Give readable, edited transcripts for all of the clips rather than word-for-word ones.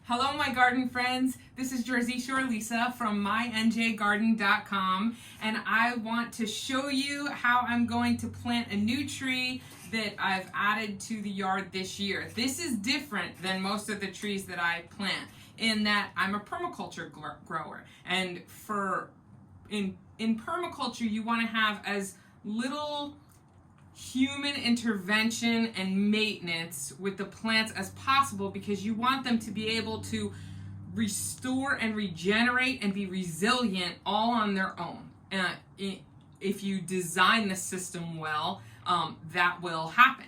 Hello, my garden friends. This is Jersey Shore Lisa from MyNJGarden.com, and I want to show you how I'm going to plant a new tree that I've added to the yard this year. This is different than most of the trees that I plant in that I'm a permaculture grower, and in permaculture you want to have as little human intervention and maintenance with the plants as possible, because you want them to be able to restore and regenerate and be resilient all on their own. If you design the system well, that will happen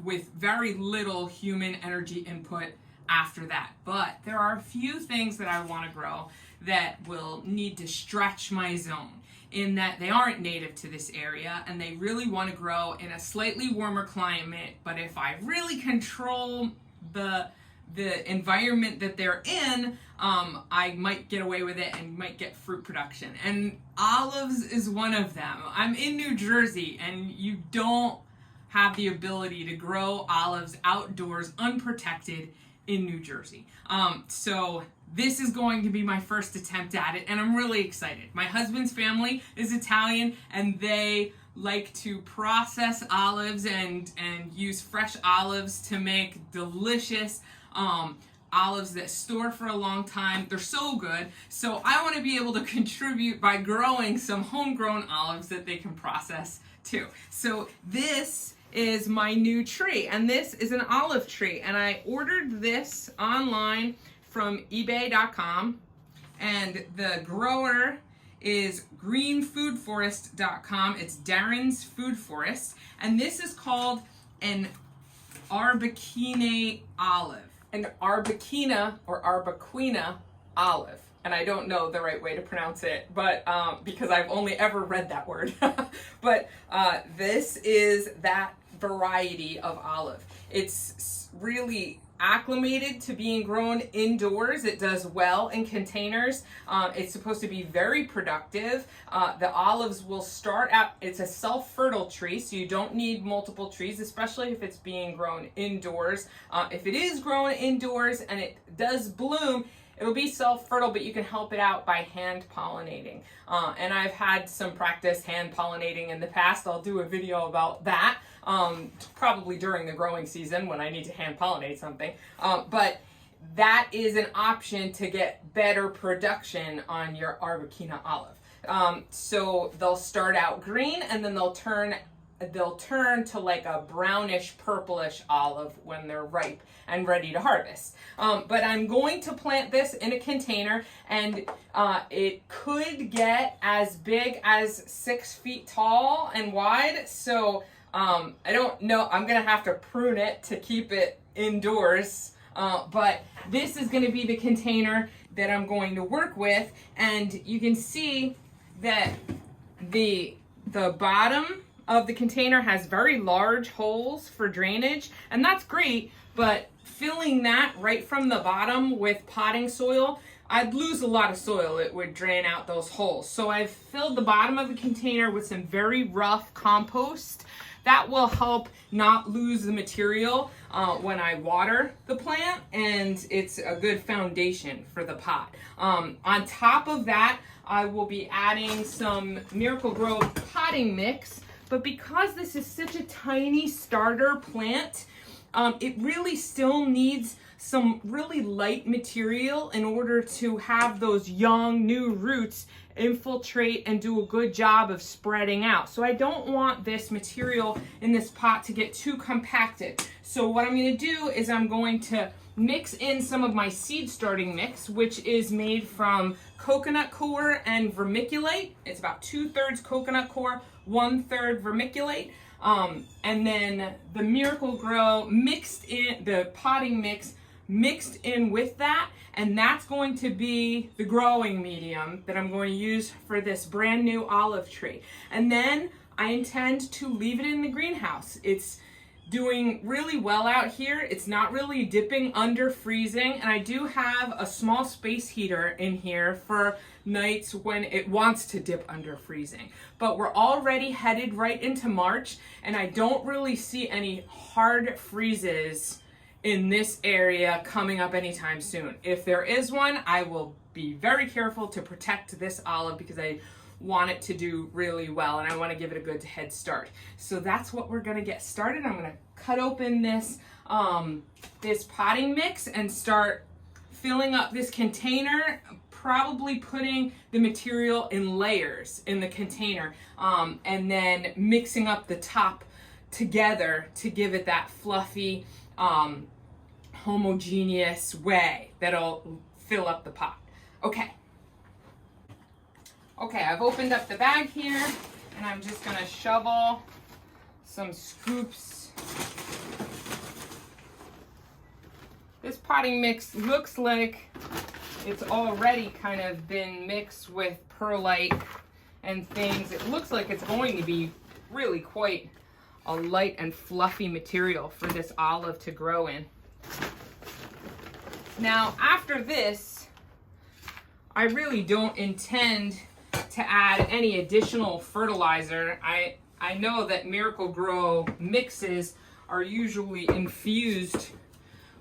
with very little human energy input after that. But there are a few things that I want to grow that will need to stretch my zone, in that they aren't native to this area and they really want to grow in a slightly warmer climate. But if I really control the environment that they're in, I might get away with it and might get fruit production. And olives is one of them. I'm in New Jersey, and you don't have the ability to grow olives outdoors unprotected in New Jersey. So this is going to be my first attempt at it, and I'm really excited. My husband's family is Italian, and they like to process olives and use fresh olives to make delicious olives that store for a long time. They're so good. So I want to be able to contribute by growing some homegrown olives that they can process too. So this is my new tree, and this is an olive tree, and I ordered this online from eBay.com, and the grower is greenfoodforest.com. It's Darren's Food Forest, and this is called an Arbequina olive, an Arbequina or Arbequina olive. And I don't know the right way to pronounce it, but because I've only ever read that word. But this is that variety of olive. It's really acclimated to being grown indoors. It does well in containers. It's supposed to be very productive. The olives will start out, it's a self-fertile tree, so you don't need multiple trees, especially if it's being grown indoors. If it is grown indoors and it does bloom, it'll be self-fertile, but you can help it out by hand pollinating. And I've had some practice hand pollinating in the past. I'll do a video about that, probably during the growing season when I need to hand pollinate something. But that is an option to get better production on your Arbequina olive. So they'll start out green, and then they'll turn to like a brownish purplish olive when they're ripe and ready to harvest. But I'm going to plant this in a container, and it could get as big as 6 feet tall and wide. So I don't know, I'm gonna have to prune it to keep it indoors. But this is gonna be the container that I'm going to work with, and you can see that the bottom of the container has very large holes for drainage, and that's great, but filling that right from the bottom with potting soil, I'd lose a lot of soil. It would drain out those holes. So I've filled the bottom of the container with some very rough compost. That will help not lose the material when I water the plant, and it's a good foundation for the pot. On top of that, I will be adding some Miracle-Gro potting mix. But because this is such a tiny starter plant, it really still needs some really light material in order to have those young new roots infiltrate and do a good job of spreading out. So I don't want this material in this pot to get too compacted. So what I'm going to do is I'm going to mix in some of my seed starting mix, which is made from coconut coir and vermiculite. It's about 2/3 coconut coir, 1/3 vermiculite. And then the Miracle-Gro mixed in, the potting mix mixed in with that, and that's going to be the growing medium that I'm going to use for this brand new olive tree. And then I intend to leave it in the greenhouse. It's doing really well out here. It's not really dipping under freezing, and I do have a small space heater in here for nights when it wants to dip under freezing. But we're already headed right into March, and I don't really see any hard freezes in this area coming up anytime soon. If there is one, I will be very careful to protect this olive because I want it to do really well and I want to give it a good head start. So that's what we're going to get started. I'm going to cut open this this potting mix and start filling up this container, probably putting the material in layers in the container, and then mixing up the top together to give it that fluffy, homogeneous way that'll fill up the pot. Okay, I've opened up the bag here and I'm just gonna shovel some scoops. This potting mix looks like it's already kind of been mixed with perlite and things. It looks like it's going to be really quite a light and fluffy material for this olive to grow in. Now, after this, I really don't intend to add any additional fertilizer. I know that Miracle-Gro mixes are usually infused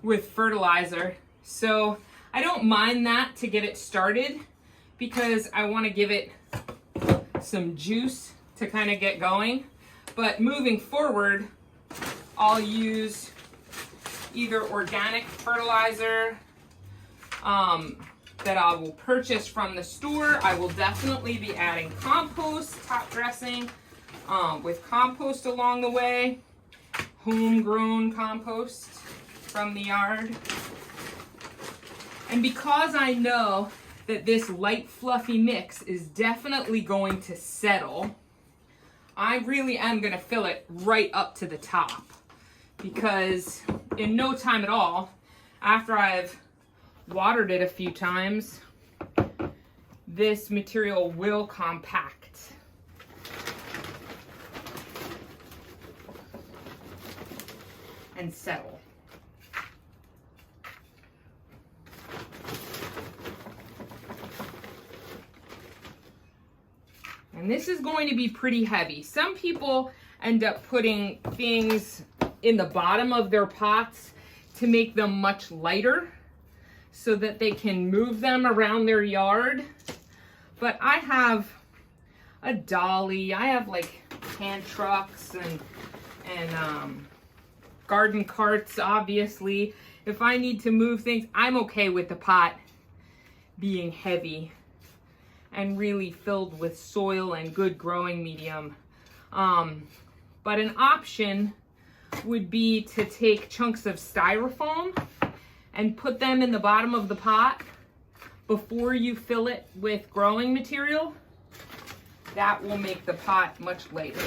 with fertilizer, so I don't mind that to get it started because I want to give it some juice to kind of get going. But moving forward, I'll use either organic fertilizer that I will purchase from the store. I will definitely be adding compost, top dressing with compost along the way, homegrown compost from the yard. And because I know that this light fluffy mix is definitely going to settle, I really am going to fill it right up to the top, because in no time at all, after I've watered it a few times, this material will compact. And settle. And this is going to be pretty heavy. Some people end up putting things in the bottom of their pots to make them much lighter so that they can move them around their yard. But I have a dolly, I have like hand trucks and garden carts, obviously. If I need to move things, I'm okay with the pot being heavy and really filled with soil and good growing medium. But an option would be to take chunks of styrofoam and put them in the bottom of the pot before you fill it with growing material. That will make the pot much lighter.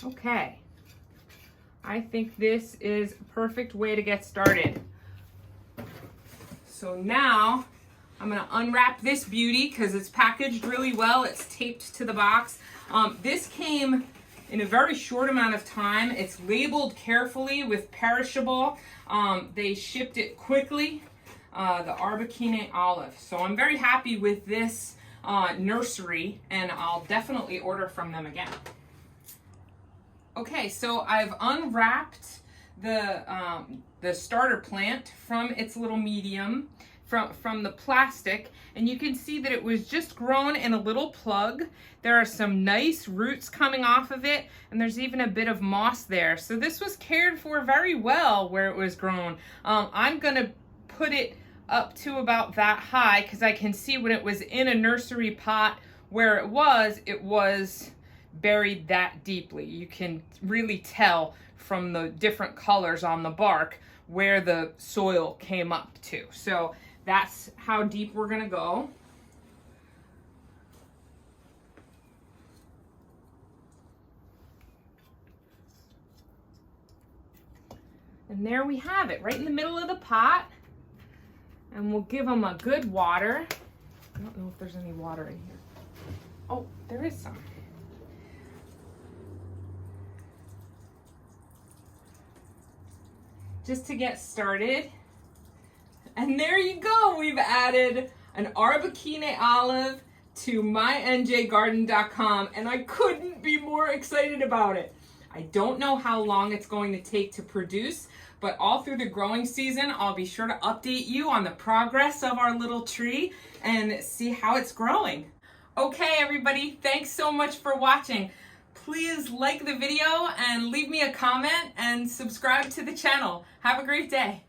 Okay, I think this is a perfect way to get started. So now I'm gonna unwrap this beauty because it's packaged really well. It's taped to the box. This came in a very short amount of time. It's labeled carefully with perishable. They shipped it quickly, the Arbequina olive. So I'm very happy with this nursery, and I'll definitely order from them again. Okay, so I've unwrapped the starter plant from its little medium, from the plastic, and you can see that it was just grown in a little plug. There are some nice roots coming off of it, and there's even a bit of moss there. So this was cared for very well where it was grown. I'm gonna put it up to about that high because I can see when it was in a nursery pot where it was buried that deeply. You can really tell from the different colors on the bark where the soil came up to. So that's how deep we're gonna go. And there we have it, right in the middle of the pot. And we'll give them a good water. I don't know if there's any water in here. Oh, there is some. just to get started. And there you go, we've added an Arbequina olive to MyNJGarden.com, and I couldn't be more excited about it. I don't know how long it's going to take to produce, but all through the growing season, I'll be sure to update you on the progress of our little tree and see how it's growing. Okay, everybody, thanks so much for watching. Please like the video and leave me a comment and subscribe to the channel. Have a great day.